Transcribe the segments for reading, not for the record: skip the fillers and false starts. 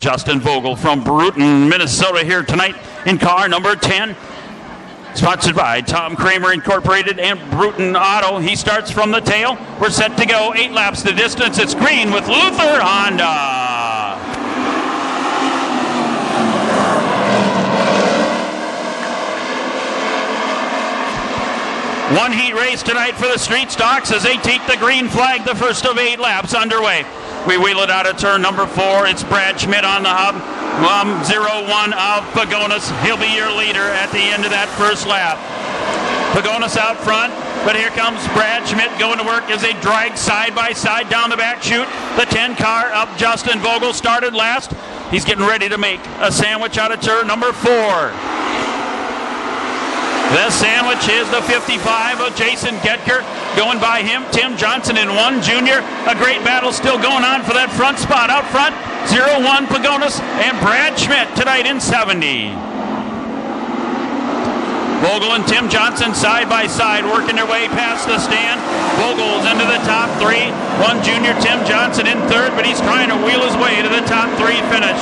Justin Vogel from Bruton, Minnesota here tonight in car number 10. Sponsored by Tom Kramer Incorporated and Bruton Auto. He starts from the tail. We're set to go 8 laps the distance. It's green with Luther Honda. One heat race tonight for the street stocks as they take the green flag, the first of 8 laps underway. We wheel it out of turn number 4. It's Brad Schmidt on the hub. 0-1 of Pagonis. He'll be your leader at the end of that first lap. Pagonis out front, but here comes Brad Schmidt going to work as they drag side by side down the back chute. The 10 car of Justin Vogel started last. He's getting ready to make a sandwich out of turn number 4. The sandwich is the 55 of Jason Gedker. Going by him, Tim Johnson in 1 junior. A great battle still going on for that front spot. Out front, 0-1 Pagonis and Brad Schmidt tonight in 70. Vogel and Tim Johnson side by side working their way past the stand. Vogel's into the top 3. 1 junior Tim Johnson in 3rd, but he's trying to wheel his way to the top 3 finish.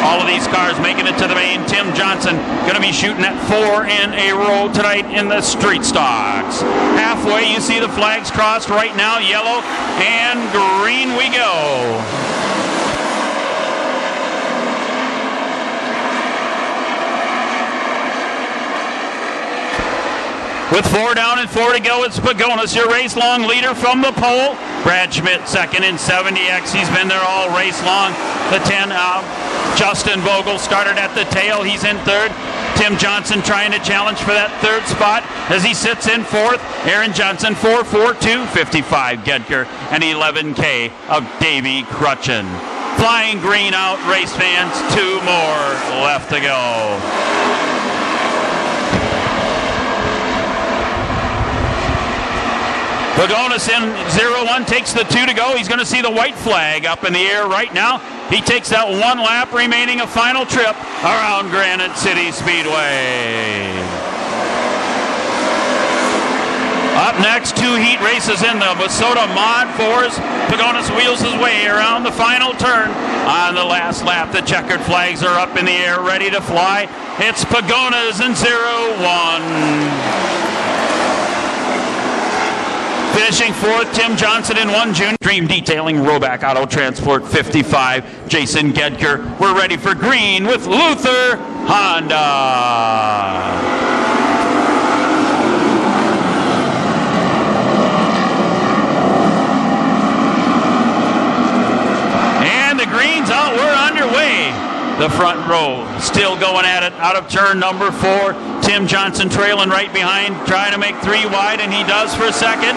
All of these cars making it to the main. Tim Johnson going to be shooting at 4 in a row tonight in the street stocks. Halfway you see the flags crossed right now, yellow and green we go. With 4 down and 4 to go, it's Pagonis, your race long leader from the pole. Brad Schmidt second in 70X. He's been there all race long. The 10 Justin Vogel started at the tail. He's in 3rd. Tim Johnson trying to challenge for that 3rd spot as he sits in 4th. Aaron Johnson 4-4-2, 55 Gedker, and 11K of Davey Crutchen. Flying green out, race fans. 2 more left to go. Pagonis in 0-1 takes the 2 to go. He's going to see the white flag up in the air right now. He takes that 1 lap remaining, a final trip around Granite City Speedway. Up next, 2 heat races in the WISSOTA Mod 4s. Pagonis wheels his way around the final turn. On the last lap, the checkered flags are up in the air, ready to fly. It's Pagonis in 0-1. Finishing 4th, Tim Johnson in 1 junior. Dream Detailing, Roback Auto Transport, 55, Jason Gedker. We're ready for green with Luther Honda. And the green's out, we're underway. The front row still going at it out of turn number 4. Tim Johnson trailing right behind, trying to make 3 wide, and he does for 2nd.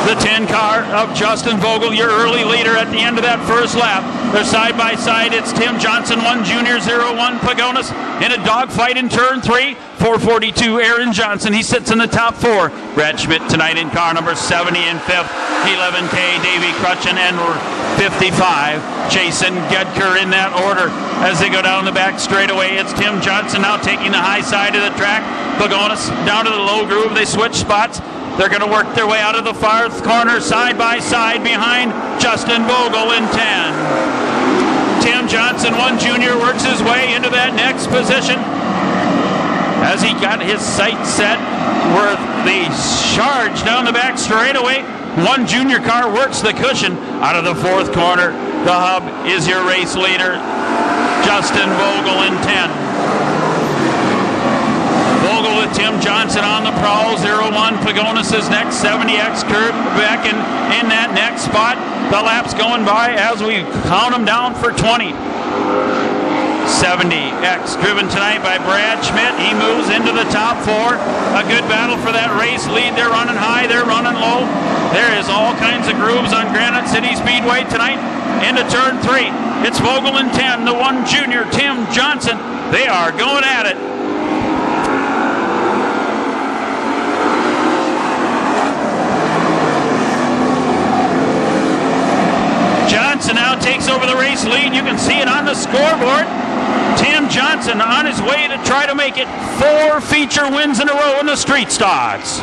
The 10 car of Justin Vogel, your early leader at the end of that first lap. They're side by side. It's Tim Johnson, 1 junior, 0-1 Pagonis in a dogfight in turn 3. 442 Aaron Johnson. He sits in the top 4. Brad Schmidt tonight in car number 70 in 5th. 11K Davey Crutchen and 55 Jason Gedker in that order. As they go down the back straightaway, it's Tim Johnson now taking the high side of the track. Pagonis down to the low groove. They switch spots. They're going to work their way out of the far corner side by side behind Justin Vogel in 10. Tim Johnson, 1 junior, works his way into that next position as he got his sights set where the charge down the back straightaway. 1 junior car works the cushion out of the 4th corner. The hub is your race leader, Justin Vogel in 10. Vogel with Tim Johnson on the prowl, 0-1. Pagonis' next 70X curve back in that next spot. The lap's going by as we count them down for 20. 70X driven tonight by Brad Schmidt. He moves into the top 4. A good battle for that race lead. They're running high, they're running low. There is all kinds of grooves on Granite City Speedway tonight. Into turn 3. It's Vogel in 10, the 1 junior, Tim Johnson. They are going at it. Johnson now takes over the race lead. You can see it on the scoreboard. Tim Johnson on his way to try to make it 4 feature wins in a row in the street stocks.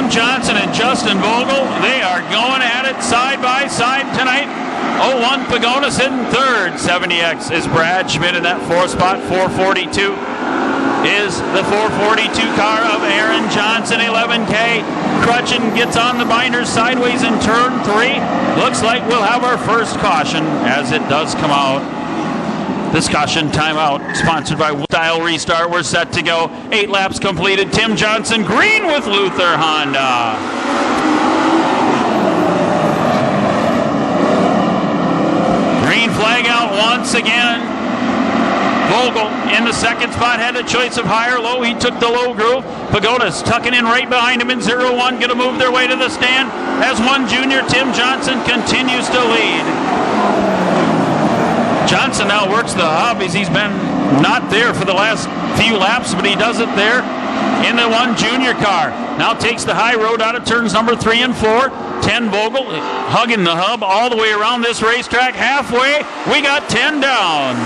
Tim Johnson and Justin Vogel, they are going at it side by side tonight. 01 Pagonis in third. 70X is Brad Schmidt in that fourth spot. 442 is the 442 car of Aaron Johnson. 11K. Crutchin gets on the binders sideways in turn 3. Looks like we'll have our first caution as it does come out. This caution timeout sponsored by Style Restart. We're set to go. 8 laps completed. Tim Johnson green with Luther Honda. Green flag out once again. Vogel in the second spot had a choice of high or low. He took the low groove. Pagonis tucking in right behind him in 0-1. Going to move their way to the stand as 1 junior Tim Johnson continues to lead. Johnson now works the hub as he's been not there for the last few laps, but he does it there in the 1 junior car. Now takes the high road out of turns number 3 and 4. 10 Vogel hugging the hub all the way around this racetrack. Halfway, we got 10 down.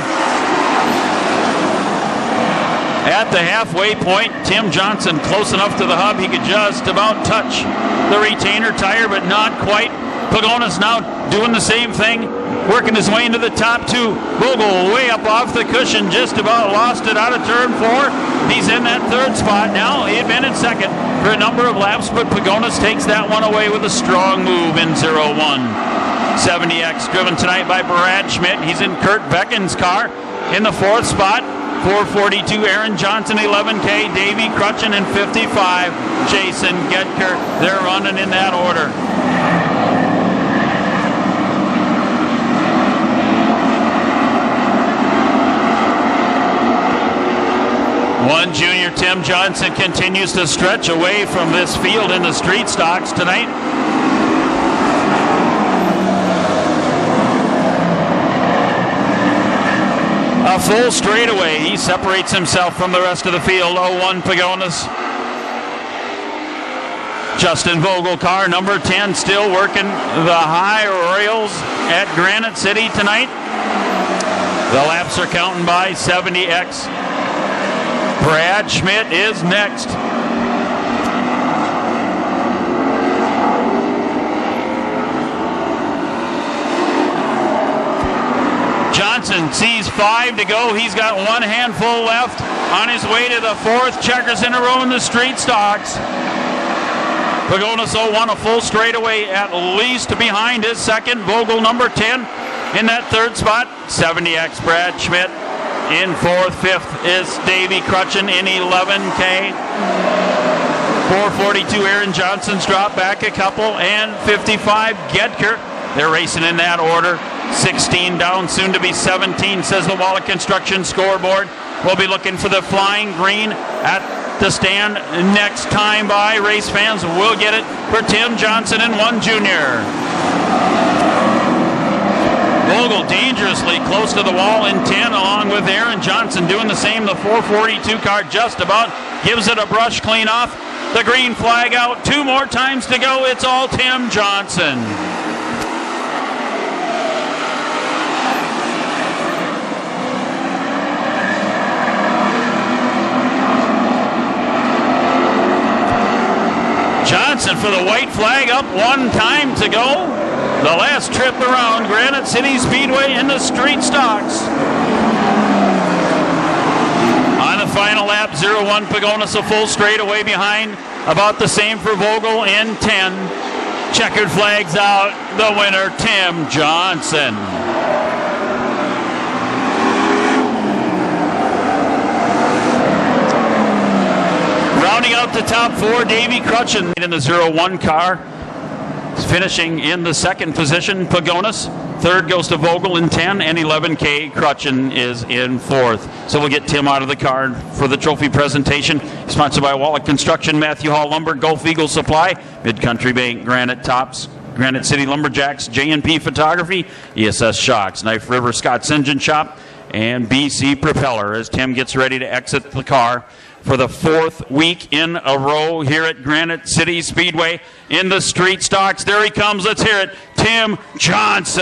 At the halfway point, Tim Johnson close enough to the hub he could just about touch the retainer tire, but not quite. Pagonis now doing the same thing, working his way into the top 2. Vogel way up off the cushion, just about lost it out of turn 4. He's in that third spot now. He had been in second for a number of laps, but Pagonis takes that one away with a strong move in 0-1. 70X driven tonight by Brad Schmidt. He's in Kurt Beckin's car in the fourth spot. 442 Aaron Johnson, 11K Davey Crutchin, and 55 Jason Getker. They're running in that order. One junior Tim Johnson continues to stretch away from this field in the street stocks tonight. A full straightaway. He separates himself from the rest of the field. 01 Pagonis. Justin Vogel, car number 10, still working the high Royals at Granite City tonight. The laps are counting by 70X. Brad Schmidt is next. Johnson sees 5 to go. He's got 1 handful left on his way to the 4th checkers in a row in the street stocks. Pagonis 01 a full straightaway at least behind his second. Vogel number 10 in that third spot. 70X Brad Schmidt in 4th. 5th is Davey Crutchin in 11K. 442 Aaron Johnson's dropped back a couple, and 55 Gedker. They're racing in that order. 16 down, soon to be 17, says the Wallach Construction scoreboard. We'll be looking for the flying green at the stand next time by. Race fans will get it for Tim Johnson and 1 junior. Vogel dangerously close to the wall in 10, along with Aaron Johnson doing the same. The 442 car just about gives it a brush clean off. The green flag out. 2 more times to go. It's all Tim Johnson. Johnson for the white flag up. 1 time to go. The last trip around Granite City Speedway in the street stocks. On the final lap, 0-1 Pagonis a full straightaway behind. About the same for Vogel in 10. Checkered flags out. The winner, Tim Johnson. Rounding out the top 4, Davey Crutchin in the 0-1 car. Finishing in the second position, Pagonis. 3rd goes to Vogel in 10, and 11K Crutchin is in 4th. So we'll get Tim out of the car for the trophy presentation. Sponsored by Wallach Construction, Matthew Hall Lumber, Gulf Eagle Supply, Mid-Country Bank, Granite Tops, Granite City Lumberjacks, J&P Photography, ESS Shocks, Knife River Scott's Engine Shop, and BC Propeller as Tim gets ready to exit the car for the 4th week in a row here at Granite City Speedway in the street stocks. There he comes. Let's hear it. Tim Johnson.